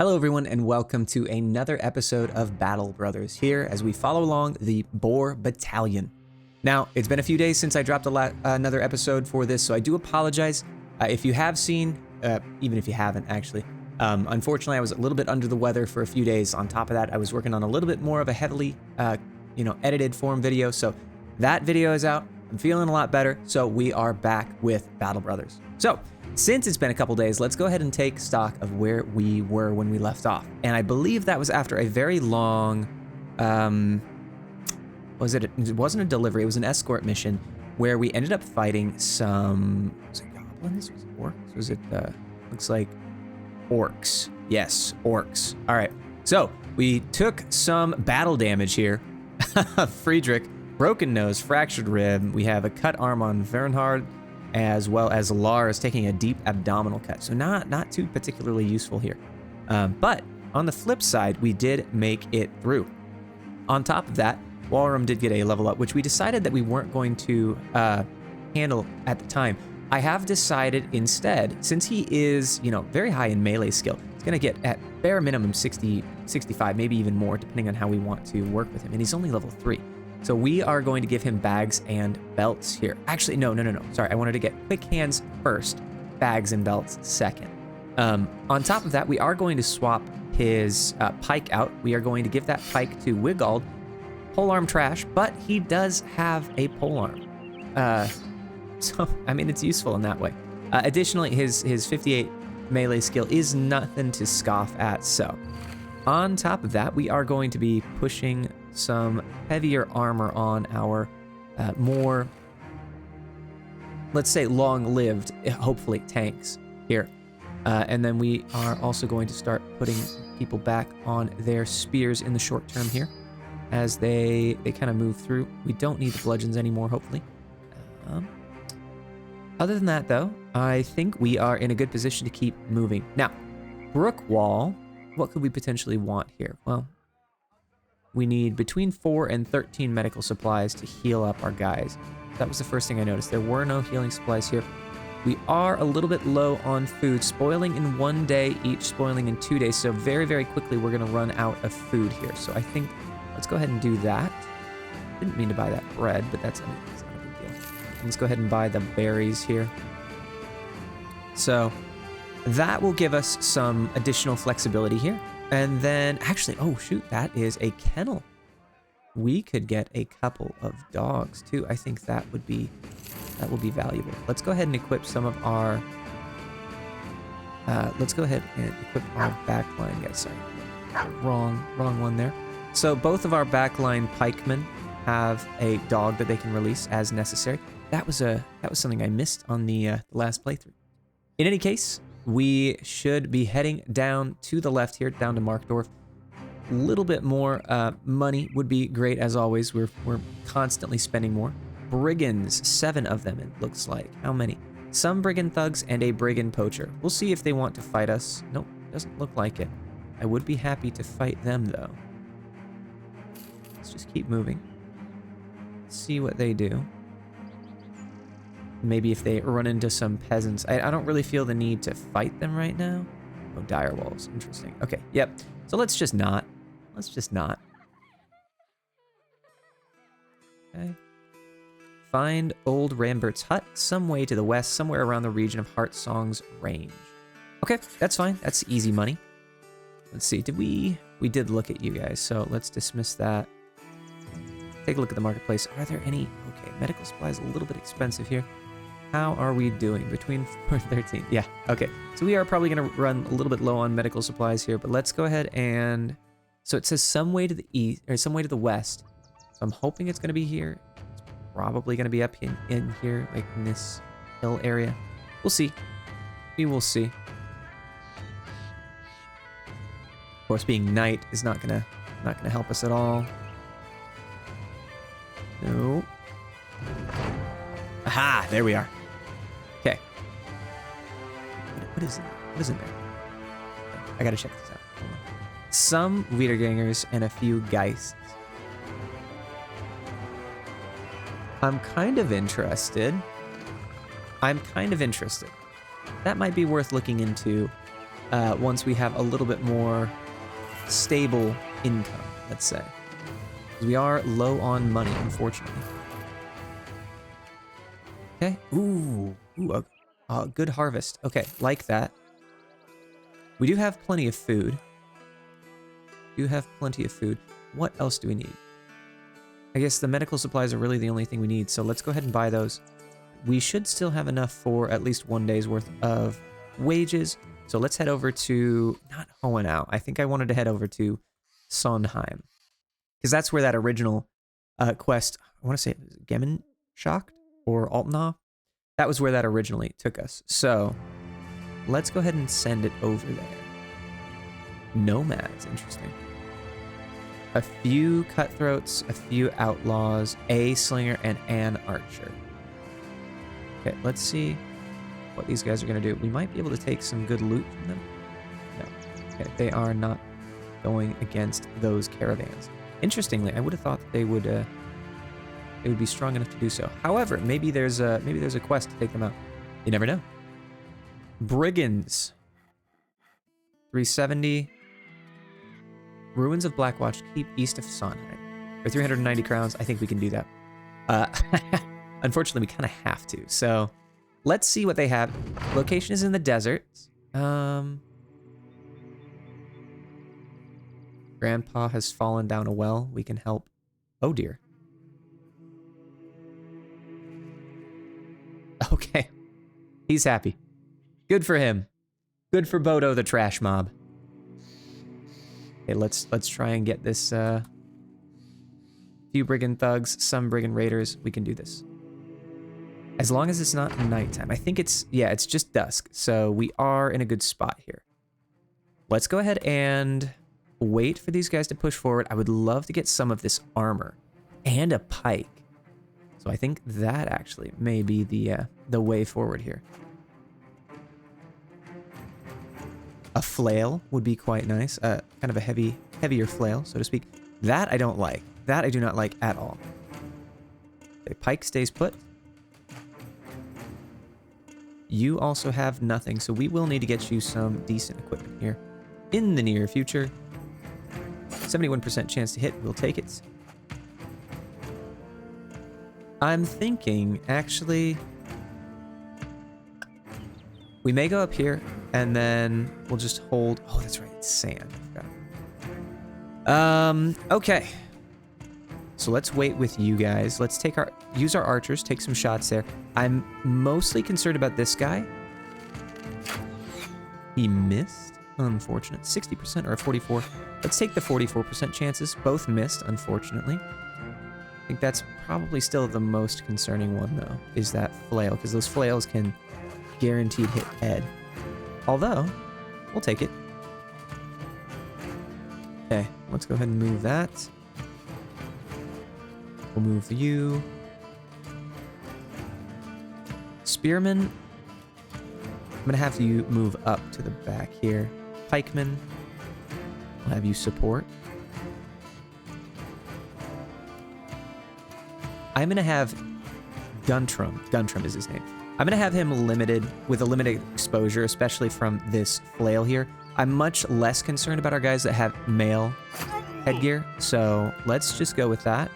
Hello everyone and welcome to another episode of Battle Brothers here as we follow along the Boar Battalion. Now, it's been a few days since I dropped another episode for this, so I do apologize. If you have seen, even if you haven't actually, unfortunately I was a little bit under the weather for a few days. On top of that, I was working on a little bit more of a heavily, edited form video, so that video is out. I'm feeling a lot better, so we are back with Battle Brothers. So, since it's been a couple days, let's go ahead and take stock of where we were when we left off. And I believe that was after a very long, it wasn't a delivery, it was an escort mission where we ended up fighting some, was it goblins? Was it orcs? Was it, looks like orcs. Yes, orcs. All right, so we took some battle damage here. Friedrich, broken nose, fractured rib. We have a cut arm on Vernhard, as well as Lars taking a deep abdominal cut. So not too particularly useful here. But on the flip side, we did make it through. On top of that, Lindwurm did get a level up, which we decided that we weren't going to handle at the time. I have decided instead, since he is, very high in melee skill, he's gonna get at bare minimum 60, 65, maybe even more, depending on how we want to work with him. And he's only level 3. So we are going to give him bags and belts here. Actually, no. Sorry, I wanted to get quick hands first, bags and belts second. On top of that, we are going to swap his pike out. We are going to give that pike to Wigald. Polearm trash, but he does have a polearm. So, I mean, it's useful in that way. Additionally, his 58 melee skill is nothing to scoff at. So, on top of that, we are going to be pushing some heavier armor on our more, let's say, long-lived, hopefully, tanks here. And then we are also going to start putting people back on their spears in the short term here as they kind of move through. We don't need the bludgeons anymore, hopefully. Other than that, though, I think we are in a good position to keep moving. Now, Brook Wall, what could we potentially want here? Well, we need between 4 and 13 medical supplies to heal up our guys. That was the first thing I noticed. There were no healing supplies here. We are a little bit low on food. Spoiling in 1 day, each spoiling in 2 days. So very, very quickly, we're going to run out of food here. So I think let's go ahead and do that. Didn't mean to buy that bread, but that's not a big deal. Let's go ahead and buy the berries here. So that will give us some additional flexibility here. And then, actually, oh shoot, that is a kennel. We could get a couple of dogs too. I think that will be valuable. Let's go ahead and equip some of our. Let's go ahead and equip our backline guys. Sorry, wrong one there. So both of our backline pikemen have a dog that they can release as necessary. That was something I missed on the last playthrough. In any case, we should be heading down to the left here, down to Markdorf. A little bit more money would be great, as always. We're constantly spending more. Brigands, 7 of them, it looks like. How many? Some brigand thugs and a brigand poacher. We'll see if they want to fight us. Nope, doesn't look like it. I would be happy to fight them, though. Let's just keep moving. See what they do. Maybe if they run into some peasants. I don't really feel the need to fight them right now. Oh, dire walls. Interesting. Okay, yep. So let's just not. Let's just not. Okay. Find old Rambert's hut some way to the west, somewhere around the region of Heartsong's range. Okay, that's fine. That's easy money. Let's see. We did look at you guys, so let's dismiss that. Take a look at the marketplace. Are there any? Okay, medical supplies a little bit expensive here. How are we doing? Between 4 and 13. Yeah, okay. So we are probably going to run a little bit low on medical supplies here, but let's go ahead and... So it says some way to the east, or some way to the west. So I'm hoping it's going to be here. It's probably going to be up in here, like in this hill area. We'll see. We will see. Of course, being night is not gonna help us at all. No. Aha! There we are. Okay. What is it? What is in there? I gotta check this out. Some Wiedergängers and a few Geists. I'm kind of interested. That might be worth looking into once we have a little bit more stable income, let's say. We are low on money, unfortunately. Okay. Ooh, a good harvest. Okay, like that. We do have plenty of food. What else do we need? I guess the medical supplies are really the only thing we need, so let's go ahead and buy those. We should still have enough for at least 1 day's worth of wages. So let's head over to, not Hohenau. I think I wanted to head over to Sondheim. Because that's where that original quest, I want to say it was Gemeinschaft or Altenau. That was where that originally took us. So let's go ahead and send it over there. Nomads, interesting. A few cutthroats, a few outlaws, a slinger, and an archer. Okay, let's see what these guys are going to do. We might be able to take some good loot from them. No. Okay, they are not going against those caravans. Interestingly, I would have thought that they would be strong enough to do so. However, maybe there's a quest to take them out. You never know. Brigands. 370. Ruins of Blackwatch Keep east of Sondheim. For 390 crowns, I think we can do that. Unfortunately, we kind of have to. So let's see what they have. Location is in the desert. Grandpa has fallen down a well. We can help. Oh, dear. Okay. He's happy. Good for him. Good for Bodo, the trash mob. Okay, let's try and get this few brigand thugs, some brigand raiders. We can do this. As long as it's not nighttime. I think it's just dusk. So we are in a good spot here. Let's go ahead and wait for these guys to push forward. I would love to get some of this armor and a pike. So I think that actually may be the way forward here. A flail would be quite nice. Kind of a heavier flail, so to speak. That I don't like. That I do not like at all. Okay, pike stays put. You also have nothing, so we will need to get you some decent equipment here in the near future. 71% chance to hit, we'll take it. I'm thinking, actually, we may go up here, and then we'll just hold... Oh, that's right, it's sand. Okay. So let's wait with you guys. Let's use our archers, take some shots there. I'm mostly concerned about this guy. He missed. Unfortunate. 60% or a 44. Let's take the 44% chances. Both missed, unfortunately. I think that's probably still the most concerning one, though, is that flail, because those flails can guaranteed hit head. Although, we'll take it. Okay, let's go ahead and move that. We'll move you. Spearman, I'm going to have you move up to the back here. Pikeman, I'll have you support. I'm going to have Guntram is his name. I'm going to have him limited, with a limited exposure, especially from this flail here. I'm much less concerned about our guys that have mail headgear, so let's just go with that,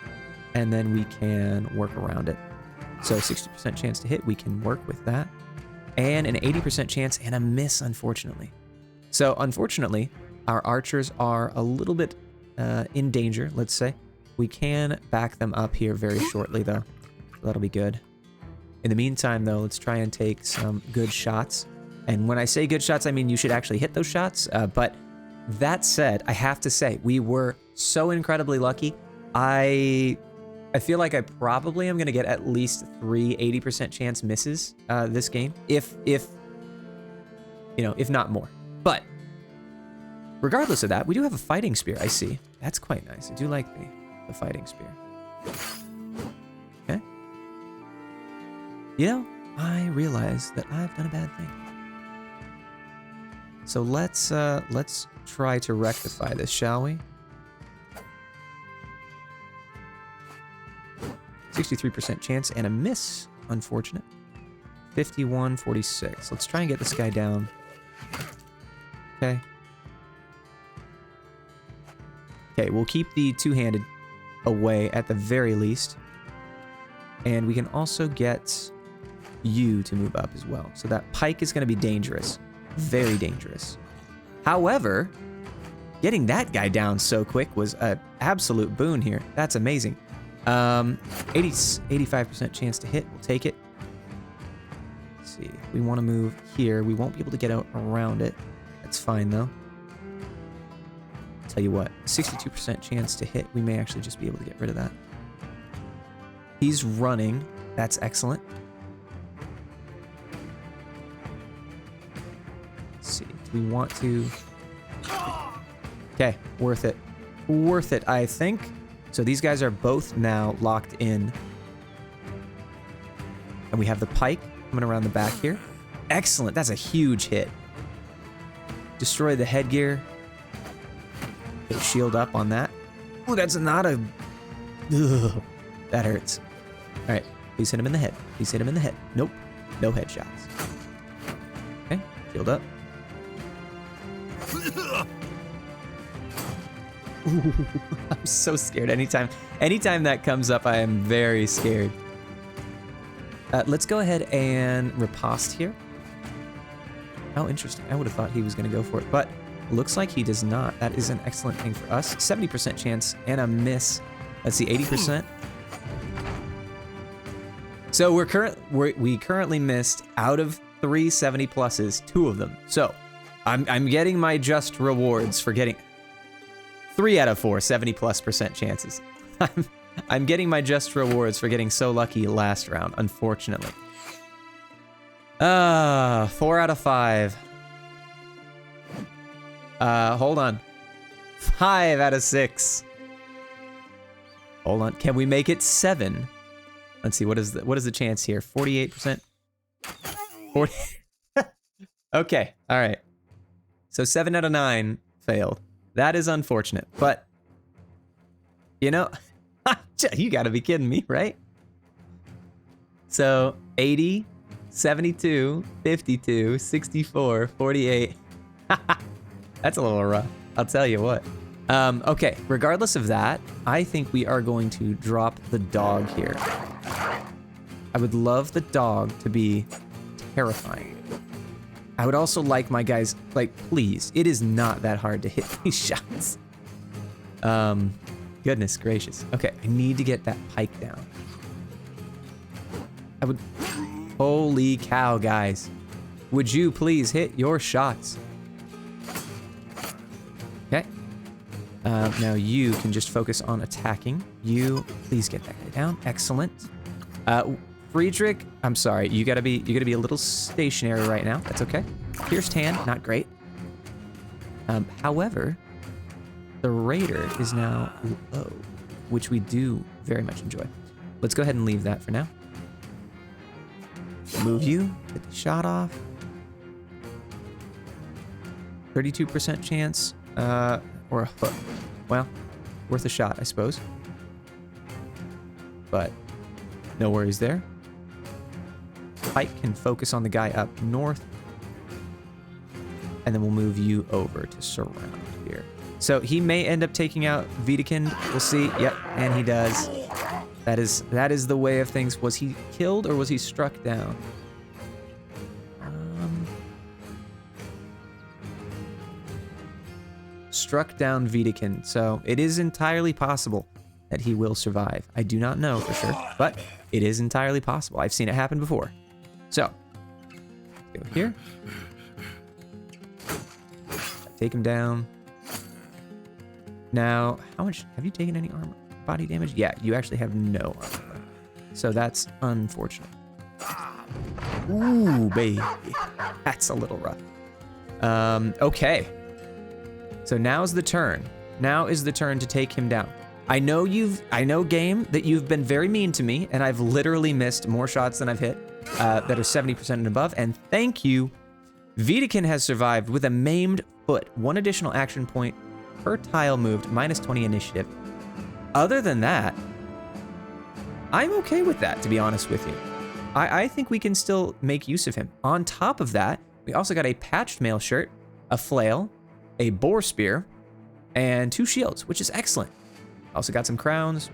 and then we can work around it. So 60% chance to hit, we can work with that. And an 80% chance and a miss, unfortunately. So unfortunately, our archers are a little bit in danger, let's say. We can back them up here very shortly, though. That'll be good. In the meantime, though, let's try and take some good shots. And when I say good shots, I mean you should actually hit those shots. But that said, I have to say, we were so incredibly lucky. I feel like I probably am going to get at least 3 80% chance misses this game, if not more. But regardless of that, we do have a fighting spear, I see. That's quite nice. I do like the fighting spear. Okay. I realize that I've done a bad thing. So let's try to rectify this, shall we? 63% chance and a miss, unfortunate. 51-46. Let's try and get this guy down. Okay. Okay, we'll keep the two-handed away at the very least. And we can also get you to move up as well. So that pike is going to be dangerous. Very dangerous. However, getting that guy down so quick was an absolute boon here. That's amazing. 85% chance to hit. We'll take it. Let's see. If we want to move here, we won't be able to get out around it. That's fine, though. Tell you what, 62% chance to hit. We may actually just be able to get rid of that. He's running. That's excellent. Let's see. Do we want to... Okay, worth it. Worth it, I think. So these guys are both now locked in. And we have the pike coming around the back here. Excellent. That's a huge hit. Destroy the headgear. Get a shield up on that. Oh, that's not a... Ugh, that hurts. All right, please hit him in the head. Please hit him in the head. Nope, no headshots. Okay, shield up. Ooh, I'm so scared. Anytime that comes up, I am very scared. Let's go ahead and riposte here. Oh, interesting. I would have thought he was going to go for it, but looks like he does not. That is an excellent thing for us. 70% chance and a miss. Let's see, 80%. So we currently missed out of 3 70 pluses, 2 of them. So I'm getting my just rewards for getting 3 out of 4 70+% chances. I'm getting my just rewards for getting so lucky last round, unfortunately. 4 out of 5. Hold on. 5 out of 6. Hold on. Can we make it 7? Let's see. What is the chance here? 48%. 40. Okay. All right. So 7 out of 9 failed. That is unfortunate, but you know, you got to be kidding me, right? So 80, 72, 52, 64, 48. That's a little rough. I'll tell you what. Okay, regardless of that, I think we are going to drop the dog here. I would love the dog to be terrifying. I would also like my guys, like, please, it is not that hard to hit these shots. Goodness gracious. Okay, I need to get that pike down. Holy cow, guys. Would you please hit your shots? Okay. Now you can just focus on attacking. You, please get that guy down. Excellent. Friedrich, I'm sorry. You gotta be a little stationary right now. That's okay. Pierced hand, not great. However, the Raider is now low, which we do very much enjoy. Let's go ahead and leave that for now. Move you, get the shot off. 32% chance, or a hook. Well, worth a shot, I suppose. But no worries there. Pike can focus on the guy up north. And then we'll move you over to surround here. So he may end up taking out Wiedekind. We'll see. Yep, and he does. That is the way of things. Was he killed or was he struck down? Struck down Wiedekind. So it is entirely possible that he will survive. I do not know for sure, but it is entirely possible. I've seen it happen before. So, go here. Take him down. Now, how much have you taken any armor body damage? Yeah, you actually have no armor. So that's unfortunate. Ooh, baby. That's a little rough. Okay. So now's the turn. Now is the turn to take him down. I know game, that you've been very mean to me, and I've literally missed more shots than I've hit that are 70% and above, and thank you. Wiedekind has survived with a maimed foot. 1 additional action point per tile moved, -20 initiative. Other than that, I'm okay with that, to be honest with you. I think we can still make use of him. On top of that, we also got a patched mail shirt, a flail, a boar spear, and 2 shields, which is excellent. Also got some crowns,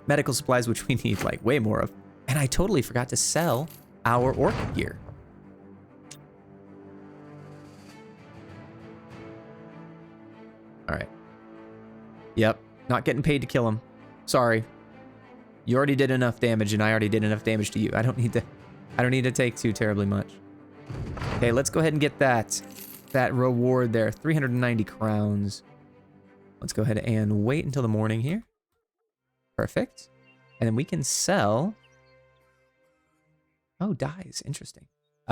medical supplies, which we need like way more of. And I totally forgot to sell our orc gear. All right. Yep, not getting paid to kill him. Sorry. You already did enough damage, and I already did enough damage to you. I don't need to take too terribly much. Okay, let's go ahead and get that reward there. 390 crowns. Let's go ahead and wait until the morning here. Perfect. And then we can sell. Oh, dyes. Interesting.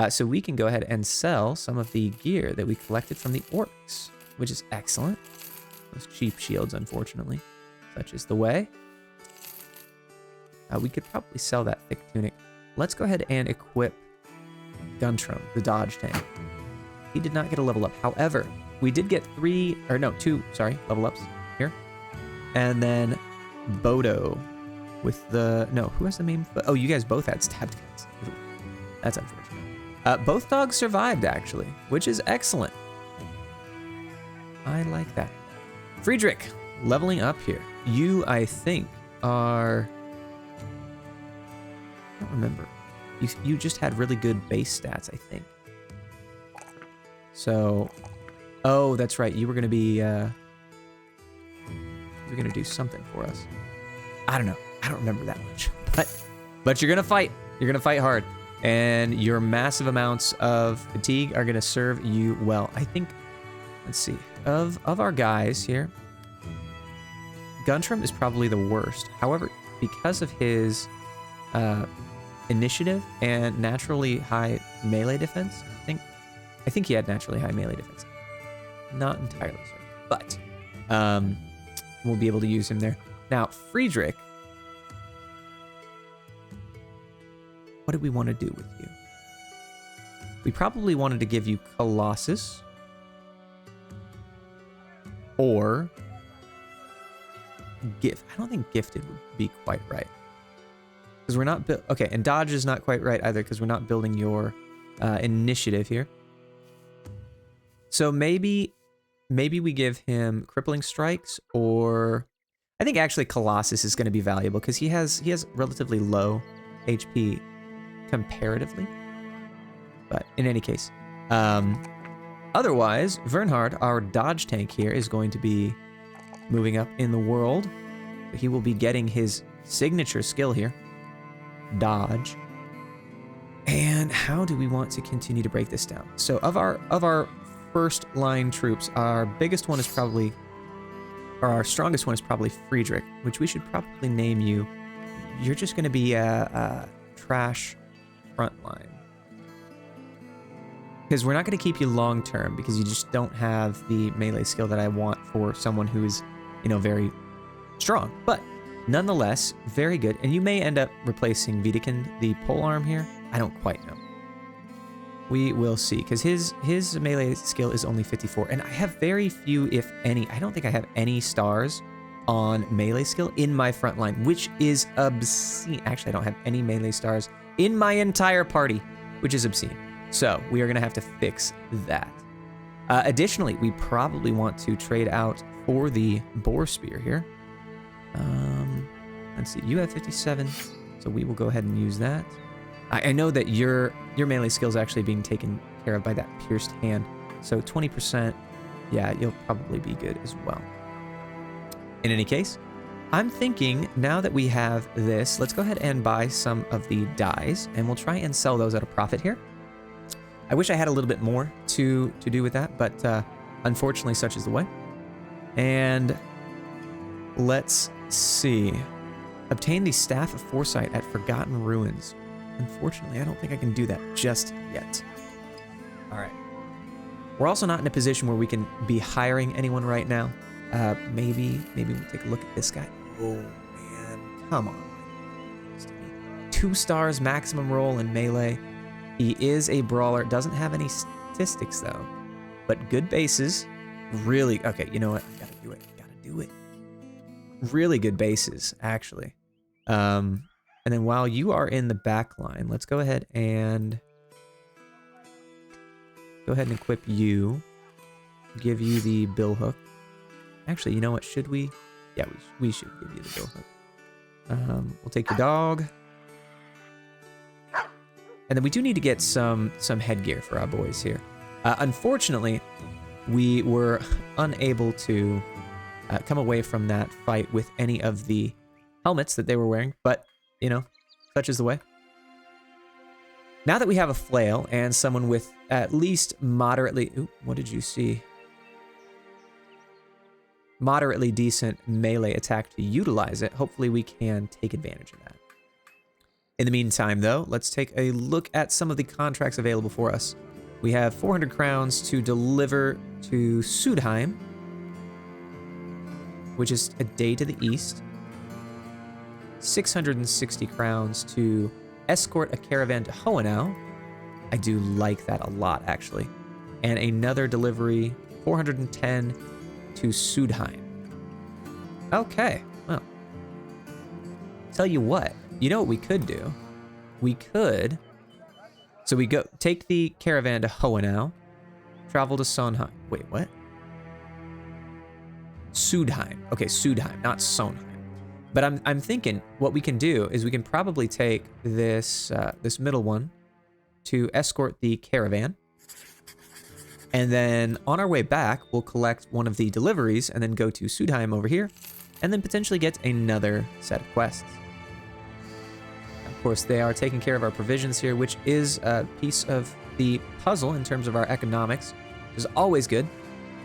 So we can go ahead and sell some of the gear that we collected from the orcs, which is excellent. Those cheap shields, unfortunately. Such is the way. We could probably sell that thick tunic. Let's go ahead and equip Lindwurm, the dodge tank. He did not get a level up. However, we did get 2 level ups here. And then Bodo with the, no, who has the main, oh, you guys both had stabbed guns. That's unfortunate. Both dogs survived, actually, which is excellent. I like that. Friedrich, leveling up here. You, I think, are, I don't remember. You just had really good base stats, I think. So, oh, that's right. You were going to be, you're going to do something for us. I don't know. I don't remember that much. But you're going to fight. You're going to fight hard. And your massive amounts of fatigue are going to serve you well. I think, let's see. Of our guys here, Lindwurm is probably the worst. However, because of his initiative and naturally high melee defense, I think he had naturally high melee defense. Not entirely certain, but we'll be able to use him there. Now, Friedrich, what did we want to do with you? We probably wanted to give you Colossus or Gift. I don't think Gifted would be quite right. Because we're not built. Okay, and Dodge is not quite right either because we're not building your initiative here. So maybe we give him Crippling Strikes, or I think actually Colossus is going to be valuable because he has relatively low HP comparatively. But in any case, otherwise, Vernhard, our dodge tank here, is going to be moving up in the world. He will be getting his signature skill here, dodge. And how do we want to continue to break this down? So of our first line troops, our biggest one is probably, or our strongest one is probably Friedrich, which we should probably name you. You're just going to be a trash frontline. Because we're not going to keep you long term because you just don't have the melee skill that I want for someone who is, very strong. But nonetheless, very good. And you may end up replacing Wiedekind, the polearm here. I don't quite know. We will see, because his melee skill is only 54, and I have very few, if any. I don't think I have any stars on melee skill in my front line, which is obscene. Actually, I don't have any melee stars in my entire party, which is obscene. So we are going to have to fix that. Additionally, we probably want to trade out for the boar spear here. Let's see, you have 57, so we will go ahead and use that. I know that your melee skill is actually being taken care of by that pierced hand, so 20%, yeah, you'll probably be good as well. In any case, I'm thinking now that we have this, let's go ahead and buy some of the dyes, and we'll try and sell those at a profit here. I wish I had a little bit more to do with that, but unfortunately, such is the way. And let's see. Obtain the Staff of Foresight at Forgotten Ruins. Unfortunately, I don't think I can do that just yet. All right. We're also not in a position where we can be hiring anyone right now. Maybe we'll take a look at this guy. Oh, man. Come on. 2 stars maximum roll in melee. He is a brawler. Doesn't have any statistics, though. But good bases. Really, okay, you know what? I gotta do it. Really good bases, actually. And then while you are in the back line, let's go ahead and equip you. give you the bill hook. Actually, you know what? Should we? Yeah, we should give you the bill hook. We'll take your dog. And then we do need to get some headgear for our boys here. Unfortunately, we were unable to come away from that fight with any of the helmets that they were wearing, but, you know, such is the way. Now that we have a flail and someone with at least moderately... Ooh, what did you see? Moderately decent melee attack to utilize it, hopefully we can take advantage of that. In the meantime, though, let's take a look at some of the contracts available for us. We have 400 crowns to deliver to Sudheim, which is a day to the east. 660 crowns to escort a caravan to Hohenau. I do like that a lot, actually. And another delivery, 410 to Sudheim. Okay, well. Tell you what, you know what we could do? We could... So we go take the caravan to Hohenau, travel to Sonheim. Wait, what? Sudheim. Okay, Sudheim, not Sonheim. But I'm thinking what we can do is we can probably take this this middle one to escort the caravan. And then on our way back, we'll collect one of the deliveries and then go to Sudheim over here and then potentially get another set of quests. Of course, they are taking care of our provisions here, which is a piece of the puzzle in terms of our economics, which is always good.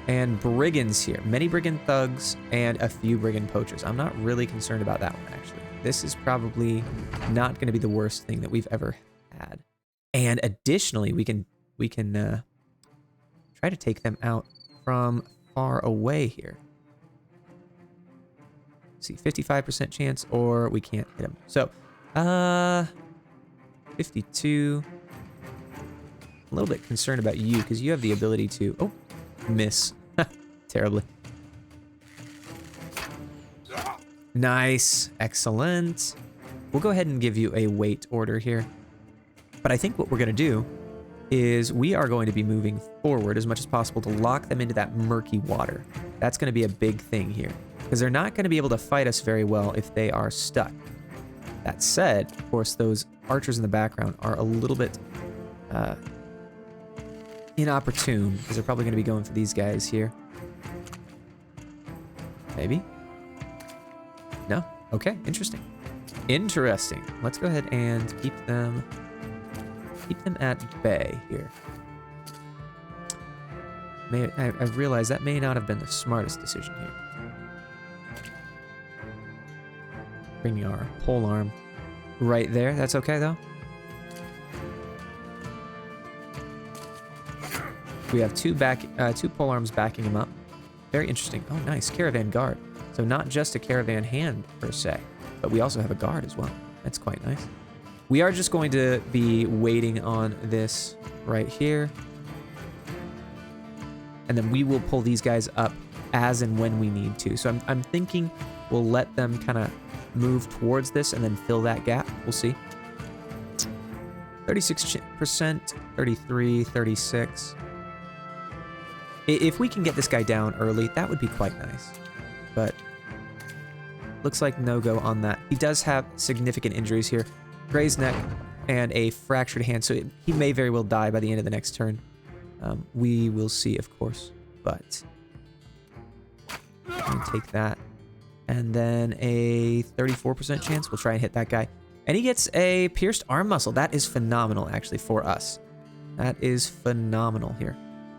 And brigands here. Many brigand thugs and a few brigand poachers. I'm not really concerned about that one, actually. This is probably not going to be the worst thing that we've ever had. And additionally, we can try to take them out from far away here. Let's see, 55% chance, or we can't hit them. So, 52. A little bit concerned about you because you have the ability to... Oh, miss. Terribly. Nice. Excellent. We'll go ahead and give you a wait order here. But I think what we're going to do is we are going to be moving forward as much as possible to lock them into that murky water. That's going to be a big thing here because they're not going to be able to fight us very well if they are stuck. That said, of course, those archers in the background are a little bit inopportune because they're probably going to be going for these guys here. Maybe? No? Okay, interesting. Interesting. Let's go ahead and keep them at bay here. I've realized that may not have been the smartest decision here. Bringing our pole arm right there. That's okay, though. We have two pole arms backing him up. Very interesting. Oh, nice. Caravan guard. So not just a caravan hand, per se, but we also have a guard as well. That's quite nice. We are just going to be waiting on this right here. And then we will pull these guys up as and when we need to. So I'm thinking we'll let them kind of move towards this and then fill that gap. We'll see. 36%, 33, 36. If we can get this guy down early, that would be quite nice. But looks like no-go on that. He does have significant injuries here. Grazed neck and a fractured hand, so he may very well die by the end of the next turn. We will see, of course, but I'm gonna take that. And then a 34% chance. We'll try and hit that guy. And he gets a pierced arm muscle. That is phenomenal, actually, for us. That is phenomenal here.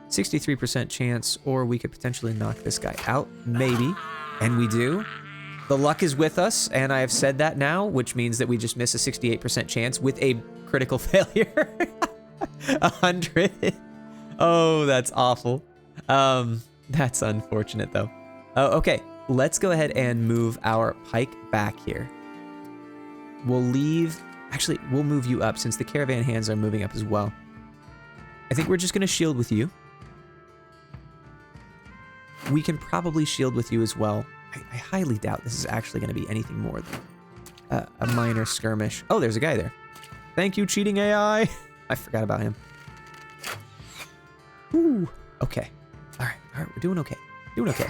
63% chance, or we could potentially knock this guy out. Maybe. And we do. The luck is with us, and I have said that now, which means that we just miss a 68% chance with a critical failure. 100. Oh, that's awful. That's unfortunate, though. Okay, let's go ahead and move our pike back here. We'll leave... Actually, we'll move you up since the caravan hands are moving up as well. I think we're just going to shield with you. We can probably shield with you as well. I highly doubt this is actually going to be anything more than a minor skirmish. Oh, there's a guy there. Thank you, cheating AI. I forgot about him. Ooh. Okay. All right. All right, we're doing okay. Doing okay.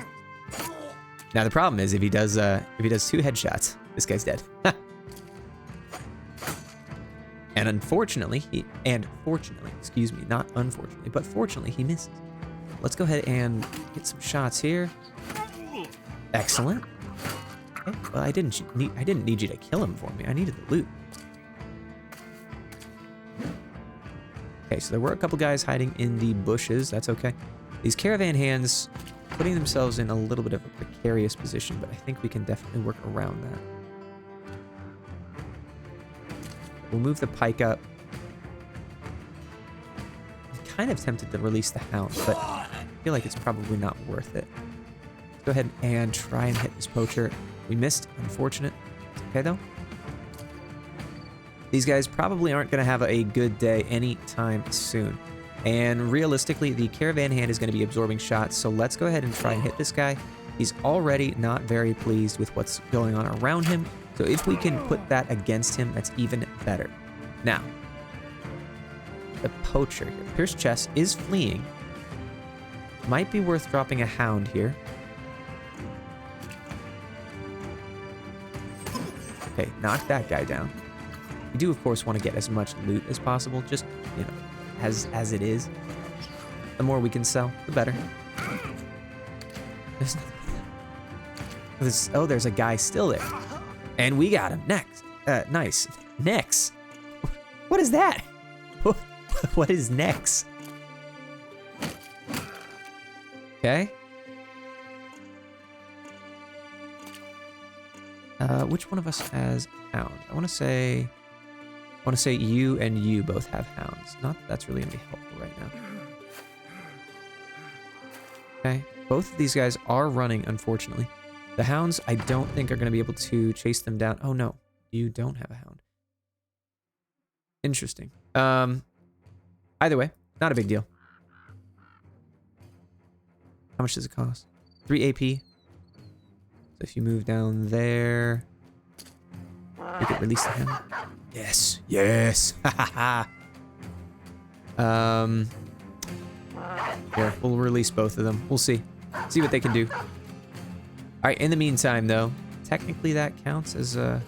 Now the problem is if he does 2 headshots, this guy's dead. And fortunately, excuse me, not unfortunately, but fortunately he misses. Let's go ahead and get some shots here. Excellent. Okay, well, I didn't need you to kill him for me. I needed the loot. Okay, so there were a couple guys hiding in the bushes. That's okay. These caravan hands putting themselves in a little bit of a precarious position, but I think we can definitely work around that. We'll move the pike up. I'm kind of tempted to release the hound, but I feel like it's probably not worth it. Let's go ahead and try and hit this poacher. We missed, unfortunate. It's okay though. These guys probably aren't going to have a good day anytime soon. And realistically, the caravan hand is going to be absorbing shots, so let's go ahead and try and hit this guy. He's already not very pleased with what's going on around him, so if we can put that against him, that's even better. Now, the poacher here. Pierced chest is fleeing. Might be worth dropping a hound here. Okay, knock that guy down. We do, of course, want to get as much loot as possible, just, you know, as it is. The more we can sell, the better. There's a guy still there. And we got him. Next. Nice. Next. What is that? What is next? Okay. Which one of us has hound? I want to say you and you both have hounds. Not that that's really going to be helpful right now. Okay. Both of these guys are running, unfortunately. The hounds, I don't think are going to be able to chase them down. Oh, no. You don't have a hound. Interesting. Either way, not a big deal. How much does it cost? 3 AP. So if you move down there, we could release the hound. Yes. Yes. Here, we'll release both of them. We'll see. See what they can do. All right, in the meantime, though, technically that counts as a...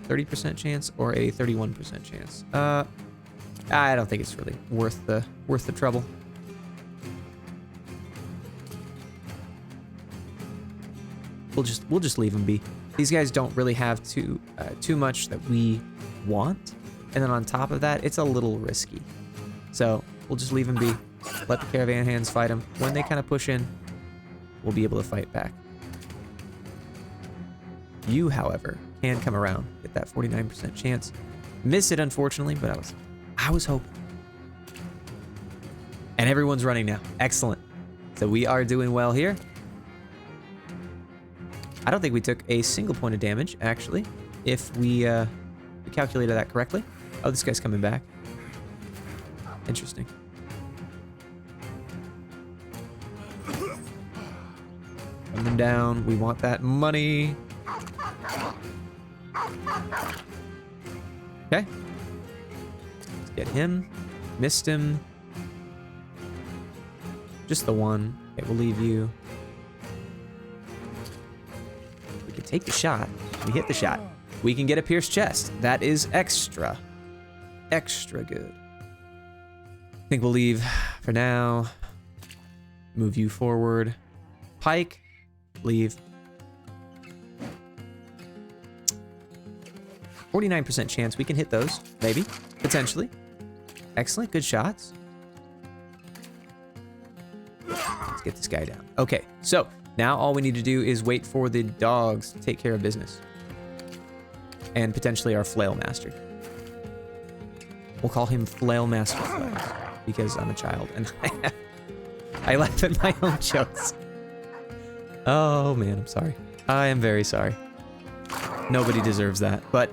30% chance or a 31% chance. I don't think it's really worth the trouble. We'll just leave them be. These guys don't really have too much that we want, and then on top of that, it's a little risky. So we'll just leave them be. Let the caravan hands fight them. When they kind of push in, we'll be able to fight back. You, however, can come around, get that 49% chance. Miss it, unfortunately, but I was hoping. And everyone's running now. Excellent. So we are doing well here. I don't think we took a single point of damage, actually, if we calculated that correctly. Oh, this guy's coming back. Interesting. Run them down. We want that money. Okay. Let's get him. Missed him. Just the one. Okay, we'll leave you. We can take the shot. We hit the shot. We can get a pierced chest. That is extra good. I think we'll leave for now. Move you forward. Pike. Leave. 49% chance we can hit those. Maybe. Potentially. Excellent. Good shots. Let's get this guy down. Okay. So now all we need to do is wait for the dogs to take care of business. And potentially our flail master. We'll call him Flail Master Flails because I'm a child and I laugh at my own jokes. Oh man, I'm sorry. I am very sorry. Nobody deserves that, but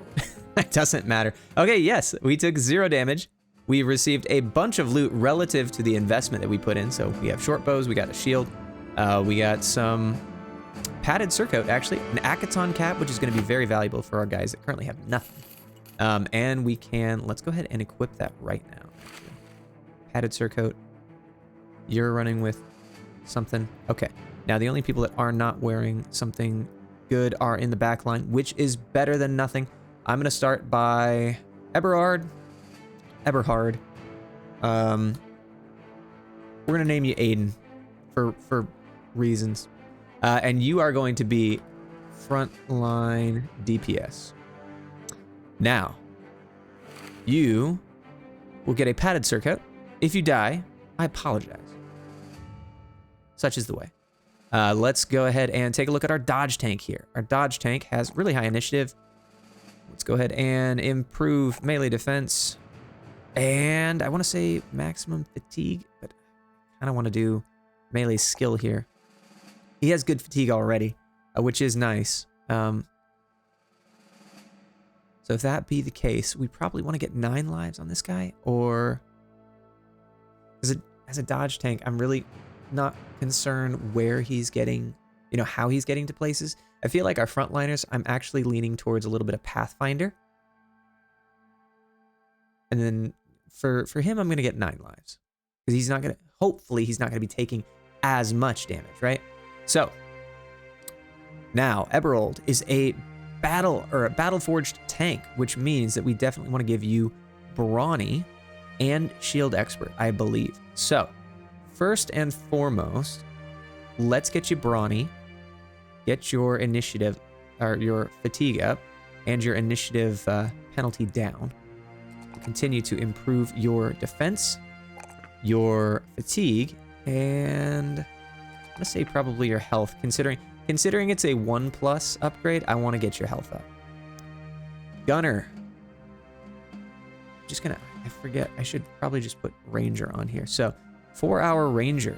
it doesn't matter. Okay, yes, we took 0 damage. We received a bunch of loot relative to the investment that we put in. So we have short bows, we got a shield, we got some padded surcoat, actually, an Akaton cap, which is going to be very valuable for our guys that currently have nothing. And we can, let's go ahead and equip that right now. padded surcoat. You're running with something. Okay. Now, the only people that are not wearing something good are in the back line, which is better than nothing. I'm going to start by Eberhard. We're going to name you Aiden for reasons. And you are going to be frontline DPS. Now, you will get a padded surcoat. If you die, I apologize. Such is the way. Let's go ahead and take a look at our dodge tank here. Our dodge tank has really high initiative. Let's go ahead and improve melee defense. And I want to say maximum fatigue, but I kind of want to do melee skill here. He has good fatigue already, which is nice. So if that be the case, we probably want to get 9 lives on this guy, or as a dodge tank, I'm really not concerned where he's getting, how he's getting to places. I feel like our frontliners, I'm actually leaning towards a little bit of Pathfinder. And then for him, I'm going to get 9 lives. Because he's not going to, hopefully he's not going to be taking as much damage, right? So, now, Eberhold is a battle-forged tank, which means that we definitely want to give you Brawny and Shield Expert, I believe. So, first and foremost, let's get you Brawny, get your initiative, or your fatigue up, and your initiative penalty down. Continue to improve your defense, your fatigue, and I'm gonna say probably your health. Considering it's a 1+ upgrade, I want to get your health up. Gunner. I forget, I should probably just put Ranger on here. So, 4-hour Ranger.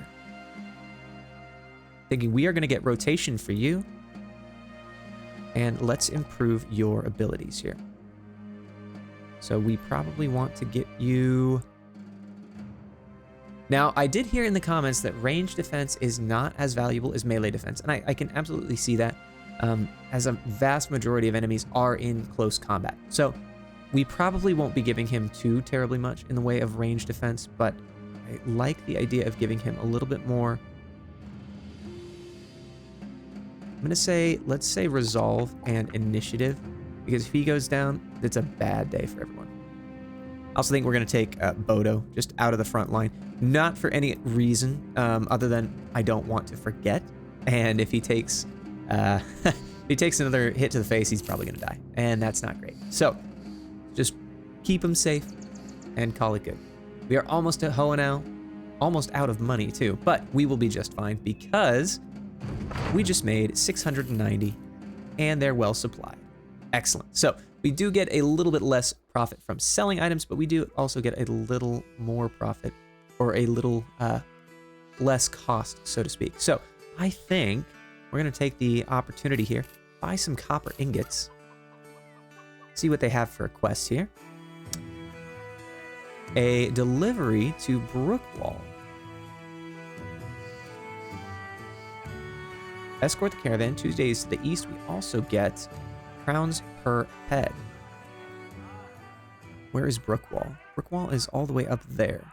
Thinking we are going to get rotation for you. And let's improve your abilities here. So we probably want to get you... Now, I did hear in the comments that range defense is not as valuable as melee defense, and I can absolutely see that, as a vast majority of enemies are in close combat. So we probably won't be giving him too terribly much in the way of range defense, but I like the idea of giving him a little bit more. I'm going to say, let's say resolve and initiative, because if he goes down, it's a bad day for everyone. I also think we're going to take Bodo just out of the front line. Not for any reason other than I don't want to forget. And if he takes another hit to the face, he's probably going to die. And that's not great. So just keep him safe and call it good. We are almost at Hoa now. Almost out of money too. But we will be just fine because we just made 690 and they're well supplied. Excellent. So we do get a little bit less profit from selling items, but we do also get a little more profit, or a little less cost, so to speak. So I think we're going to take the opportunity here, buy some copper ingots, see what they have for a quest here. A delivery to Brookwall. Escort the caravan 2 days to the east. We also get crowns per head. Where is Brookwall? Brookwall is all the way up there.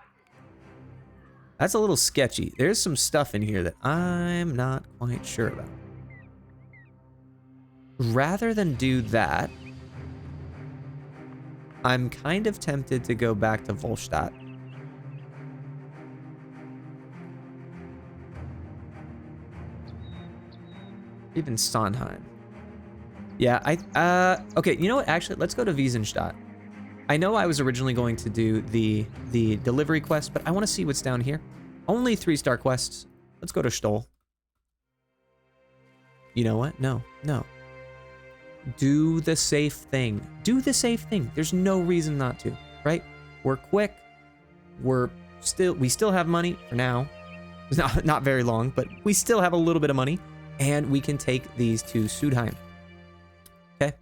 That's a little sketchy. There's some stuff in here that I'm not quite sure about. Rather than do that, I'm kind of tempted to go back to Volstadt. Even Sondheim. Yeah, okay, you know what? Actually, let's go to Wiesenstadt. I know I was originally going to do the delivery quest, but I want to see what's down here. Only 3-star quests. Let's go to Stoll. You know what? No. Do the safe thing. Do the safe thing. There's no reason not to, right? We're quick. We still have money for now. It's not very long, but we still have a little bit of money, and we can take these to Sudheim. Okay,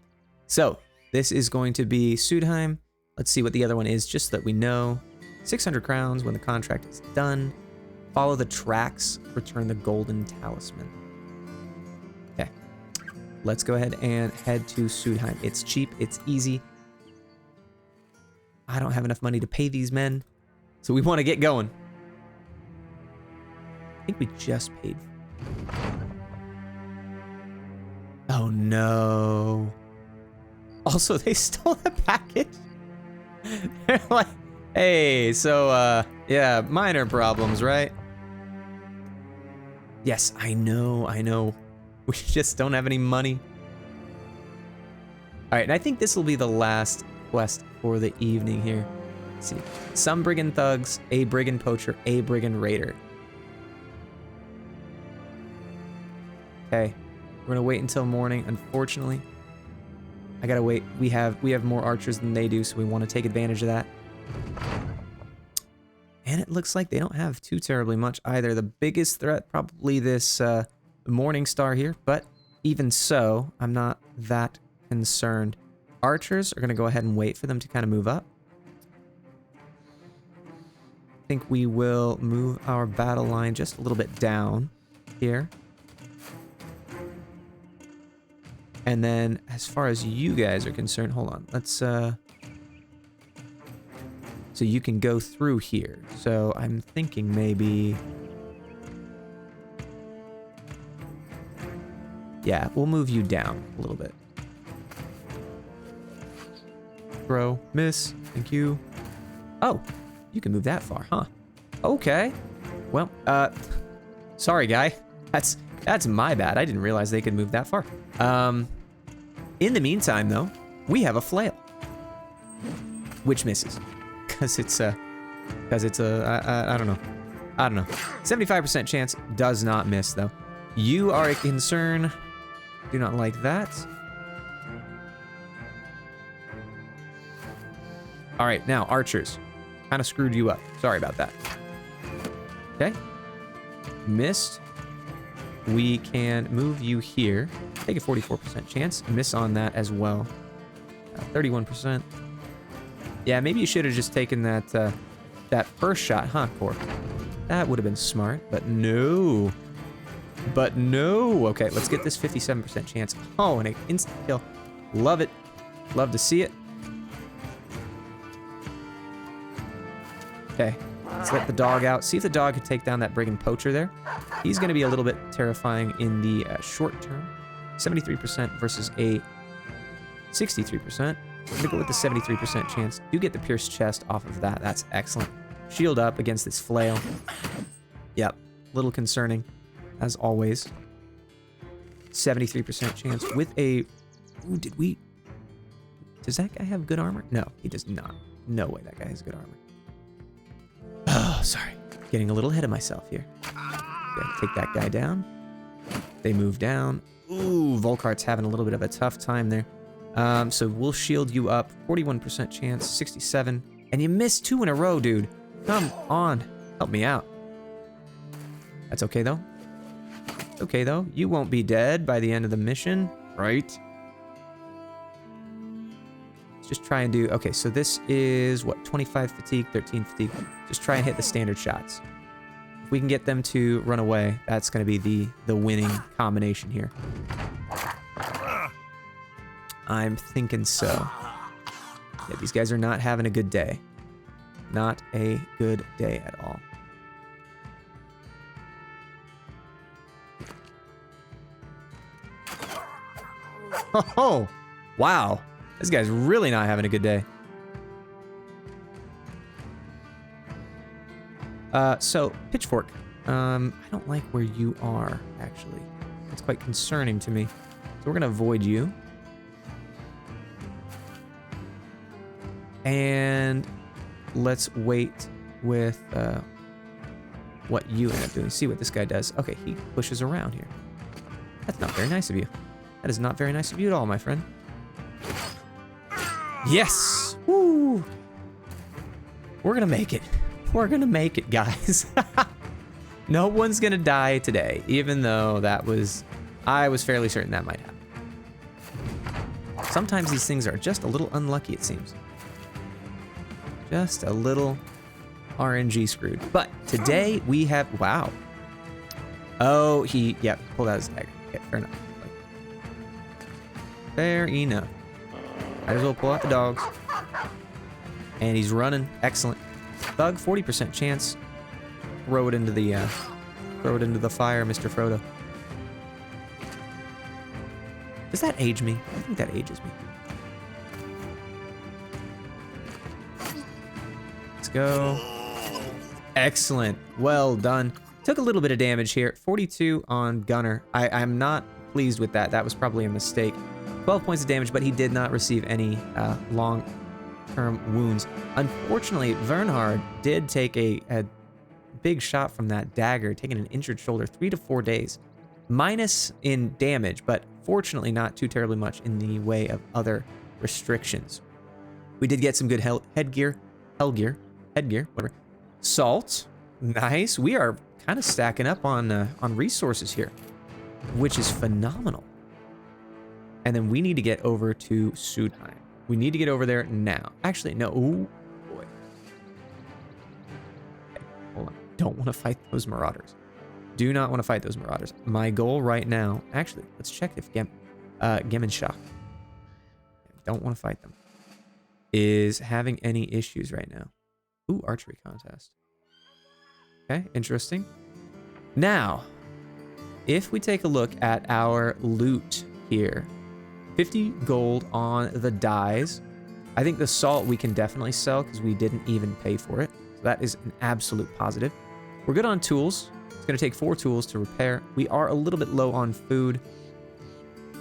so this is going to be Sudheim. Let's see what the other one is, just so that we know. 600 crowns when the contract is done. Follow the tracks, return the golden talisman. Okay, let's go ahead and head to Sudheim. It's cheap, it's easy. I don't have enough money to pay these men, So we want to get going. I think we just paid. Oh no. Also, they stole the package. They're like, hey, so, yeah, minor problems, right? Yes, I know. We just don't have any money. All right, and I think this will be the last quest for the evening here. Let's see. Some brigand thugs, a brigand poacher, a brigand raider. Okay, we're gonna wait until morning. Unfortunately, I gotta wait. We have more archers than they do, so we want to take advantage of that. And it looks like they don't have too terribly much either. The biggest threat, probably this morning star here, but even so, I'm not that concerned. Archers are gonna go ahead and wait for them to kind of move up. I think we will move our battle line just a little bit down here. And then as far as you guys are concerned, hold on, let's so you can go through here. So I'm thinking maybe, yeah, we'll move you down a little bit. Throw, miss, thank you. Oh, you can move that far, huh? Okay. Well, sorry, guy. That's my bad. I didn't realize they could move that far. In the meantime, though, we have a flail, which misses, because it's a, I don't know. 75% chance does not miss, though. You are a concern. Do not like that. All right, now archers. Kind of screwed you up. Sorry about that. Okay. Missed. We can move you here. Take a 44% chance. Miss on that as well. 31%. Yeah, maybe you should have just taken that that first shot, huh, Core? That would have been smart, but no. But no. Okay, let's get this 57% chance. Oh, and an instant kill. Love it. Love to see it. Okay, let's let the dog out. See if the dog can take down that brigand poacher there. He's going to be a little bit terrifying in the short term. 73% versus a 63%. I'm going to go with the 73% chance. Do get the pierced chest off of that. That's excellent. Shield up against this flail. Yep, little concerning, as always. 73% chance with a... Ooh, does that guy have good armor? No, he does not. No way that guy has good armor. Oh, sorry. Getting a little ahead of myself here. Okay, take that guy down. They move down. Ooh, Volkart's having a little bit of a tough time there. So we'll shield you up. 41% chance, 67. And you missed 2 in a row, dude. Come on. Help me out. That's okay, though. It's okay, though. You won't be dead by the end of the mission, right? Just try and do, okay, so this is what, 25 fatigue, 13 fatigue. Just try and hit the standard shots. If we can get them to run away, that's going to be the winning combination here. I'm thinking so. Yeah, these guys are not having a good day. Not a good day at all. Oh, wow. This guy's really not having a good day. So, Pitchfork. I don't like where you are, actually. It's quite concerning to me. So we're going to avoid you. And let's wait with what you end up doing. See what this guy does. Okay, he pushes around here. That's not very nice of you. That is not very nice of you at all, my friend. Yes! Woo! We're gonna make it. We're gonna make it, guys. No one's gonna die today, even though I was fairly certain that might happen. Sometimes these things are just a little unlucky, it seems. Just a little RNG screwed. But today we have, wow. Oh, yeah, pulled out his dagger. Okay, fair enough. Fair enough. Might as well pull out the dogs. And he's running. Excellent. Thug, 40% chance. Throw it into the fire, Mr. Frodo. Does that age me? I think that ages me. Let's go. Excellent. Well done. Took a little bit of damage here. 42 on Gunner. I'm not pleased with that. That was probably a mistake. 12 points of damage, but he did not receive any long-term wounds. Unfortunately, Vernhard did take a big shot from that dagger, taking an injured shoulder, 3 to 4 days. Minus in damage, but fortunately not too terribly much in the way of other restrictions. We did get some good headgear, whatever. Salt, nice. We are kind of stacking up on resources here, which is phenomenal. And then we need to get over to Sudheim. We need to get over there now. Actually, no. Ooh, boy. Okay, hold on. Don't want to fight those marauders. Do not want to fight those marauders. My goal right now, actually, let's check if Gemmenschach, don't want to fight them, is having any issues right now. Ooh, archery contest. Okay, interesting. Now, if we take a look at our loot here, 50 gold on the dyes. I think the salt we can definitely sell because we didn't even pay for it. So that is an absolute positive. We're good on tools. It's going to take 4 tools to repair. We are a little bit low on food.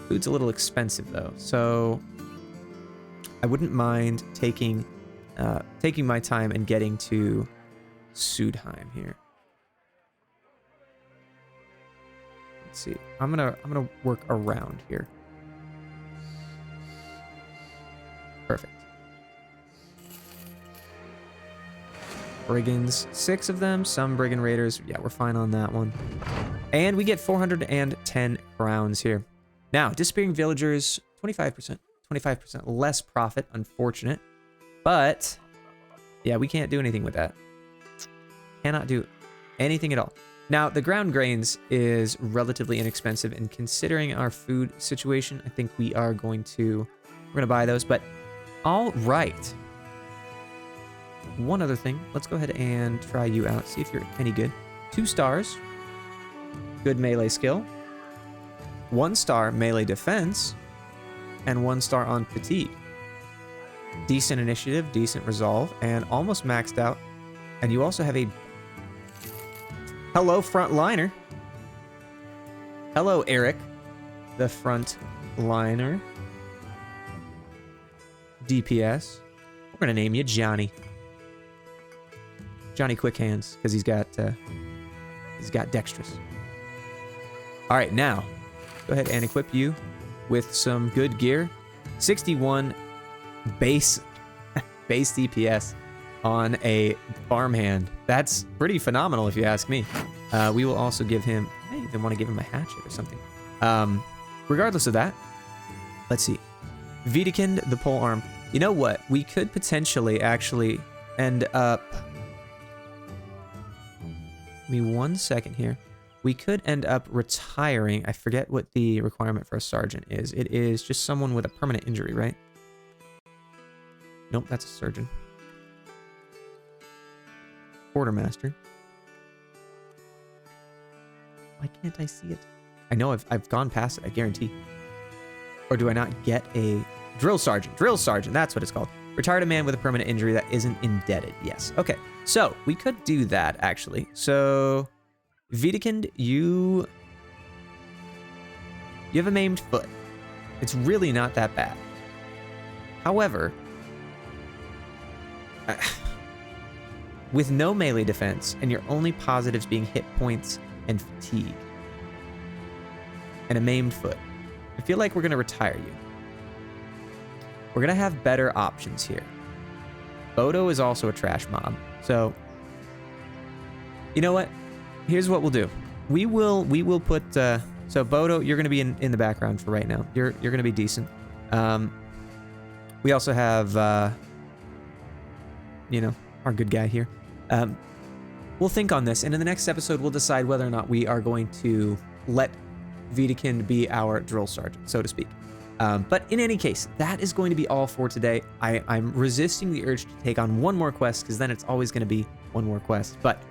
Food's a little expensive though, so I wouldn't mind taking my time and getting to Sudheim here. Let's see. I'm gonna work around here. Perfect. Brigands, 6 of them. Some brigand raiders. Yeah, we're fine on that one. And we get 410 crowns here. Now, disappearing villagers, 25%. 25% less profit, unfortunate. But, yeah, we can't do anything with that. Cannot do anything at all. Now, the ground grains is relatively inexpensive, and considering our food situation, I think we're going to buy those. But, all right. One other thing. Let's go ahead and try you out, see if you're any good. 2 stars. Good melee skill. 1 star melee defense. And 1 star on fatigue. Decent initiative, decent resolve, and almost maxed out. And you also have a... Hello, frontliner. Hello, Eric, the frontliner. DPS. We're gonna name you Johnny. Johnny Quick Hands, because he's got dexterous. All right, now go ahead and equip you with some good gear. 61 base DPS on a farmhand. That's pretty phenomenal if you ask me. We will also give him, I even want to give him a hatchet or something. Regardless of that, let's see. Wiedekind, the polearm. You know what? We could potentially actually end up... Give me 1 second here. We could end up retiring. I forget what the requirement for a sergeant is. It is just someone with a permanent injury, right? Nope, that's a surgeon. Quartermaster. Why can't I see it? I know I've gone past it, I guarantee. Or do I not get a... Drill sergeant. Drill sergeant, that's what it's called. Retired a man with a permanent injury that isn't indebted. Yes. Okay. So, we could do that, actually. So, Wiedekind, you have a maimed foot. It's really not that bad. However, with no melee defense, and your only positives being hit points and fatigue, and a maimed foot, I feel like we're going to retire you. We're going to have better options here. Bodo is also a trash mob. So, you know what? Here's what we'll do. We will put... so, Bodo, you're going to be in the background for right now. You're going to be decent. We also have, you know, our good guy here. We'll think on this, and in the next episode, we'll decide whether or not we are going to let Wiedekind be our drill sergeant, so to speak. But in any case, that is going to be all for today. I'm resisting the urge to take on one more quest because then it's always going to be one more quest. But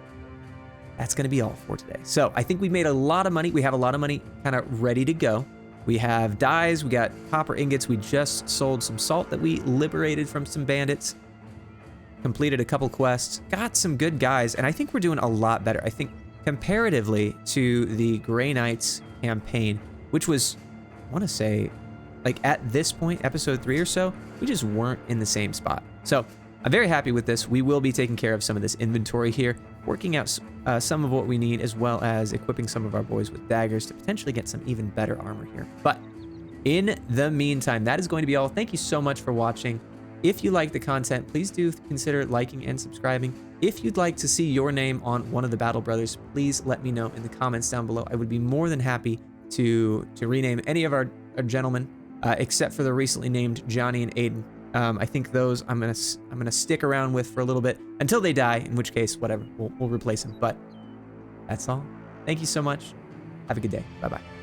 that's going to be all for today. So I think we made a lot of money. We have a lot of money kind of ready to go. We have dyes. We got copper ingots. We just sold some salt that we liberated from some bandits. Completed a couple quests. Got some good guys. And I think we're doing a lot better. I think comparatively to the Grey Knights campaign, which was, I want to say, like at this point, episode 3 or so, we just weren't in the same spot. So I'm very happy with this. We will be taking care of some of this inventory here, working out some of what we need, as well as equipping some of our boys with daggers to potentially get some even better armor here. But in the meantime, that is going to be all. Thank you so much for watching. If you like the content, please do consider liking and subscribing. If you'd like to see your name on one of the Battle Brothers, please let me know in the comments down below. I would be more than happy to rename any of our gentlemen, except for the recently named Johnny and Aiden. I think those I'm gonna stick around with for a little bit until they die, in which case, whatever, we'll replace them. But that's all. Thank you so much. Have a good day. Bye-bye.